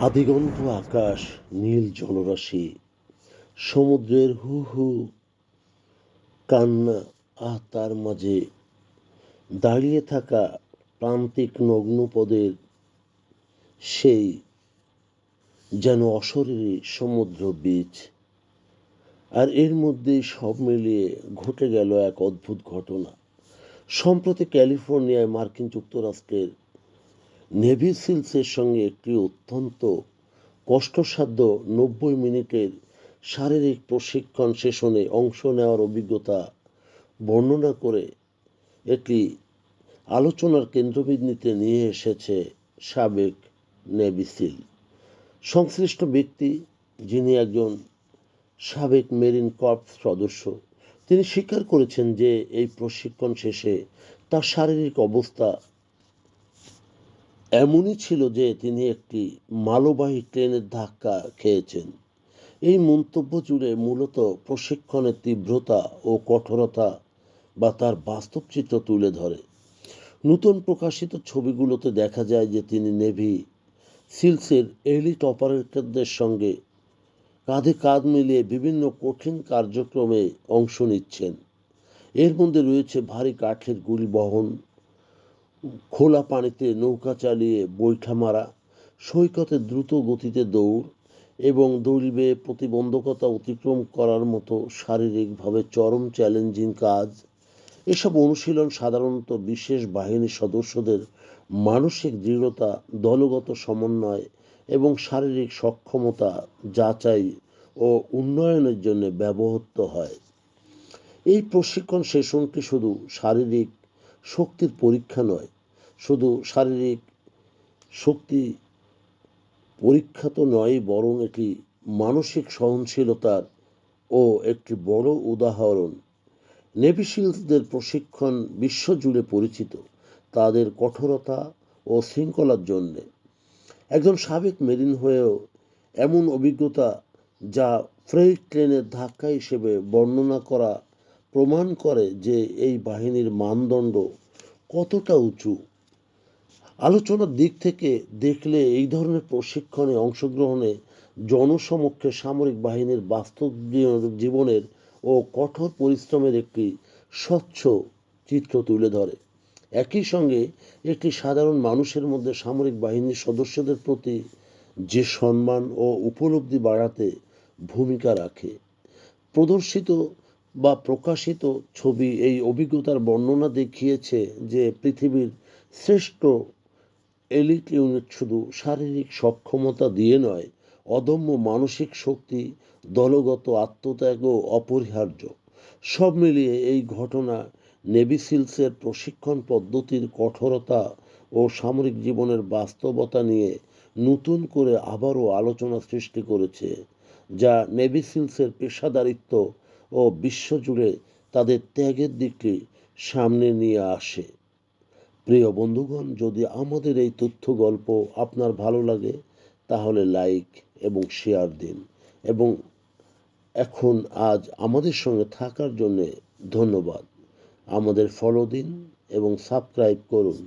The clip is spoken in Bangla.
আদিগন্ত আকাশ, নীল জলরাশি, সমুদ্রের হু হু কান্না, আর তার মাঝে দাঁড়িয়ে থাকা প্রান্তিক নগ্নপদের সেই যেন অশরীরী সমুদ্র বীচ। আর এর মধ্যেই সব মিলিয়ে ঘটে গেল এক অদ্ভুত ঘটনা। সম্প্রতি ক্যালিফোর্নিয়ায় মার্কিন যুক্তরাষ্ট্রের নেভি সিলসের সঙ্গে একটি অত্যন্ত কষ্টসাধ্য 90 মিনিটের শারীরিক প্রশিক্ষণ সেশনে অংশ নেওয়ার অভিজ্ঞতা বর্ণনা করে এটি আলোচনার কেন্দ্রবিন্দুতে নিয়ে এসেছে সাবেক নেভি সিল। সংশ্লিষ্ট ব্যক্তি, যিনি একজন সাবেক মেরিন কর্পস সদস্য, তিনি স্বীকার করেছেন যে এই প্রশিক্ষণ শেষে তার শারীরিক অবস্থা এমনই ছিল যে তিনি একটি মালবাহী ট্রেনের ধাক্কা খেয়েছেন। এই মন্তব্য জুড়ে মূলত প্রশিক্ষণের তীব্রতা ও কঠোরতা বা তার বাস্তব চিত্র তুলে ধরে। নতুন প্রকাশিত ছবিগুলোতে দেখা যায় যে তিনি নেভি সিলসের এলিট অপারেটরদের সঙ্গে কাঁধে কাঁধ মিলিয়ে বিভিন্ন কঠিন কার্যক্রমে অংশ নিচ্ছেন। এর মধ্যে রয়েছে ভারী কাঠের গুলি বহন, খোলা পানিতে নৌকা চালিয়ে বৈঠা মারা, সৈকতে দ্রুত গতিতে দৌড় এবং দড়ি বেয়ে প্রতিবন্ধকতা অতিক্রম করার মতো শারীরিকভাবে চরম চ্যালেঞ্জিং কাজ। এসব অনুশীলন সাধারণত বিশেষ বাহিনীর সদস্যদের মানসিক দৃঢ়তা, দলগত সমন্বয় এবং শারীরিক সক্ষমতা যাচাই ও উন্নয়নের জন্য ব্যবহৃত হয়। এই প্রশিক্ষণ সেশনটি শুধু শারীরিক শক্তির পরীক্ষা নয়, শুধু শারীরিক শক্তি পরীক্ষা তো নয়, বরং এটি মানসিক সহনশীলতার ও একটি বড় উদাহরণ। নেভি সিলসদের প্রশিক্ষণ বিশ্বজুড়ে পরিচিত তাদের কঠোরতা ও শৃঙ্খলার জন্যে। একজন সাবেক মেরিন হয়েও এমন অভিজ্ঞতা, যা ফ্রেইট ট্রেনের ধাক্কা হিসেবে বর্ণনা করা, প্রমাণ করে যে এই বাহিনীর মানদণ্ড কতটা উঁচু। আলোচনার দিক থেকে দেখলে এই ধরনের প্রশিক্ষণে অংশগ্রহণে জনসমক্ষে সামরিক বাহিনীর বাস্তব জীবনের ও কঠোর পরিশ্রমের একটি স্বচ্ছ চিত্র তুলে ধরে। একই সঙ্গে একটি সাধারণ মানুষের মধ্যে সামরিক বাহিনীর সদস্যদের প্রতি যে সম্মান ও উপলব্ধি বাড়াতে ভূমিকা রাখে। প্রদর্শিত বা প্রকাশিত ছবি এই অভিজ্ঞতার বর্ণনা দেখিয়েছে যে পৃথিবীর শ্রেষ্ঠ এলিট ইউনিট শুধু শারীরিক সক্ষমতা দিয়ে নয়, অদম্য মানসিক শক্তি, দলগত আত্মত্যাগও অপরিহার্য। সব মিলিয়ে এই ঘটনা নেভি সিলসের প্রশিক্ষণ পদ্ধতির কঠোরতা ও সামরিক জীবনের বাস্তবতা নিয়ে নতুন করে আবারও আলোচনা সৃষ্টি করেছে, যা নেভি সিলসের পেশাদারিত্ব ও বিশ্বজুড়ে তাদের ত্যাগের দিকটি সামনে নিয়ে আসে। প্রিয় বন্ধুগণ, যদি আমাদের এই তথ্য গল্প আপনার ভালো লাগে তাহলে লাইক এবং শেয়ার দিন, এবং আজ আমাদের সঙ্গে থাকার জন্য ধন্যবাদ। আমাদের ফলো দিন এবং সাবস্ক্রাইব করুন।